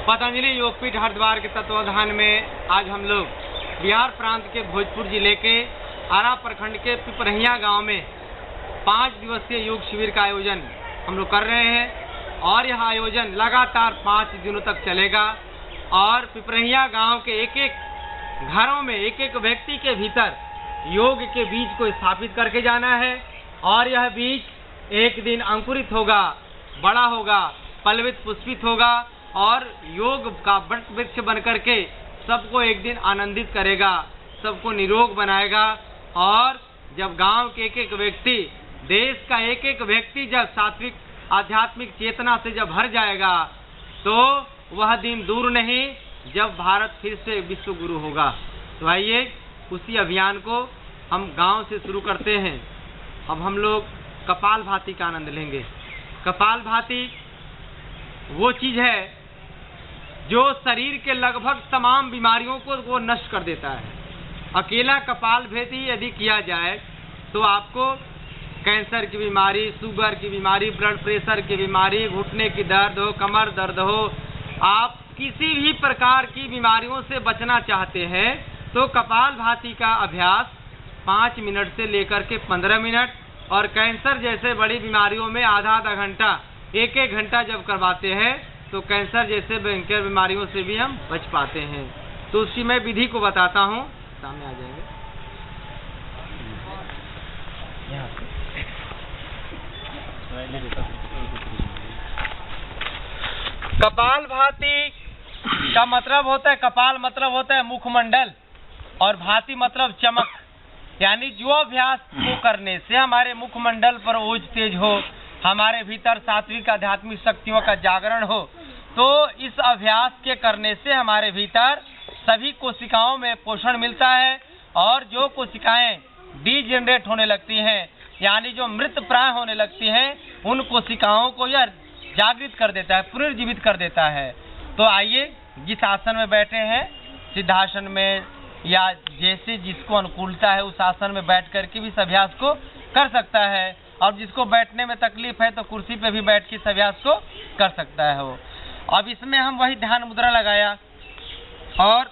पतंजलि योगपीठ हरिद्वार के तत्वावधान में आज हम लोग बिहार प्रांत के भोजपुर जिले के आरा प्रखंड के पिपरहिया गांव में 5 दिवसीय योग शिविर का आयोजन हम लोग कर रहे हैं और यह आयोजन लगातार 5 दिनों तक चलेगा और पिपरहिया गांव के एक एक घरों में एक एक व्यक्ति के भीतर योग के बीज को स्थापित करके जाना है और यह बीज एक दिन अंकुरित होगा, बड़ा होगा, पल्लवित पुष्पित होगा और योग का वट वृक्ष बनकर के सबको एक दिन आनंदित करेगा, सबको निरोग बनाएगा। और जब गांव के एक एक व्यक्ति, देश का एक एक व्यक्ति जब सात्विक आध्यात्मिक चेतना से जब भर जाएगा तो वह दिन दूर नहीं जब भारत फिर से विश्व गुरु होगा। तो आइए उसी अभियान को हम गांव से शुरू करते हैं। अब हम लोग कपालभाति का आनंद लेंगे। कपालभाति वो चीज़ है जो शरीर के लगभग तमाम बीमारियों को वो नष्ट कर देता है। अकेला कपालभाति यदि किया जाए तो आपको कैंसर की बीमारी, शुगर की बीमारी, ब्लड प्रेशर की बीमारी, घुटने की दर्द हो, कमर दर्द हो, आप किसी भी प्रकार की बीमारियों से बचना चाहते हैं तो कपालभाति का अभ्यास 5 मिनट से लेकर के 15 मिनट और कैंसर जैसे बड़ी बीमारियों में आधा घंटा, एक घंटा जब करवाते हैं तो कैंसर जैसे भयंकर बीमारियों से भी हम बच पाते हैं। तो उसी मैं विधि को बताता हूँ, सामने आ जाएंगे। कपालभाति का मतलब होता है, कपाल मतलब होता है मुखमंडल और भाति मतलब चमक, यानी जो अभ्यास को करने से हमारे मुखमंडल पर ओज तेज हो, हमारे भीतर सात्विक आध्यात्मिक शक्तियों का जागरण हो, तो इस अभ्यास के करने से हमारे भीतर सभी कोशिकाओं में पोषण मिलता है और जो कोशिकाएं डीजेनरेट होने लगती हैं, यानी जो मृत प्राय होने लगती हैं, उन कोशिकाओं को यह जागृत कर देता है, पुनर्जीवित कर देता है। तो आइए जिस आसन में बैठे हैं, सिद्धासन में या जैसे जिसको अनुकूलता है उस आसन में बैठ करके भी इस अभ्यास को कर सकता है और जिसको बैठने में तकलीफ है तो कुर्सी पे भी बैठ के इस अभ्यास को कर सकता है वो। अब इसमें हम वही ध्यान मुद्रा लगाया और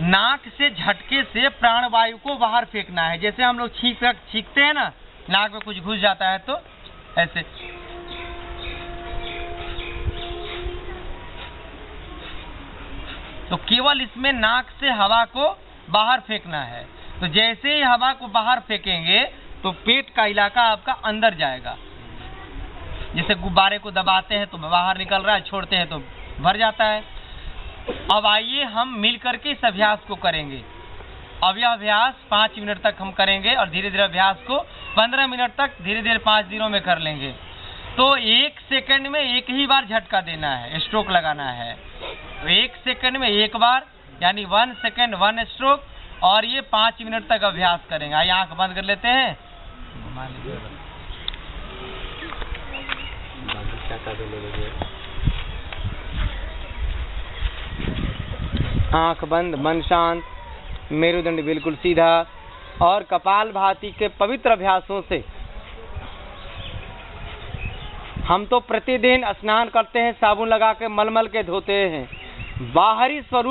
नाक से झटके से प्राणवायु को बाहर फेंकना है। जैसे हम लोग छींकते हैं ना, नाक में कुछ घुस जाता है तो ऐसे। तो केवल इसमें नाक से हवा को बाहर फेंकना है। तो जैसे ही हवा को बाहर फेंकेंगे तो पेट का इलाका आपका अंदर जाएगा। जैसे गुब्बारे को दबाते हैं तो बाहर निकल रहा है, छोड़ते हैं तो भर जाता है। अब आइए हम मिल करके इस अभ्यास को करेंगे। अब यह अभ्यास 5 मिनट तक हम करेंगे और धीरे धीरे अभ्यास को 15 मिनट तक धीरे धीरे 5 दिनों में कर लेंगे। तो 1 सेकंड में एक ही बार झटका देना है, स्ट्रोक लगाना है। तो 1 सेकंड में एक बार, यानी 1 सेकंड 1 स्ट्रोक, और ये 5 मिनट तक अभ्यास करेंगे। आइए आंख बंद कर लेते हैं। आंख बंद, मन शांत, मेरुदंड बिल्कुल सीधा और कपालभाति के पवित्र अभ्यासों से हम तो प्रतिदिन स्नान करते हैं, साबुन लगा के मलमल के धोते हैं। बाहरी स्वरूप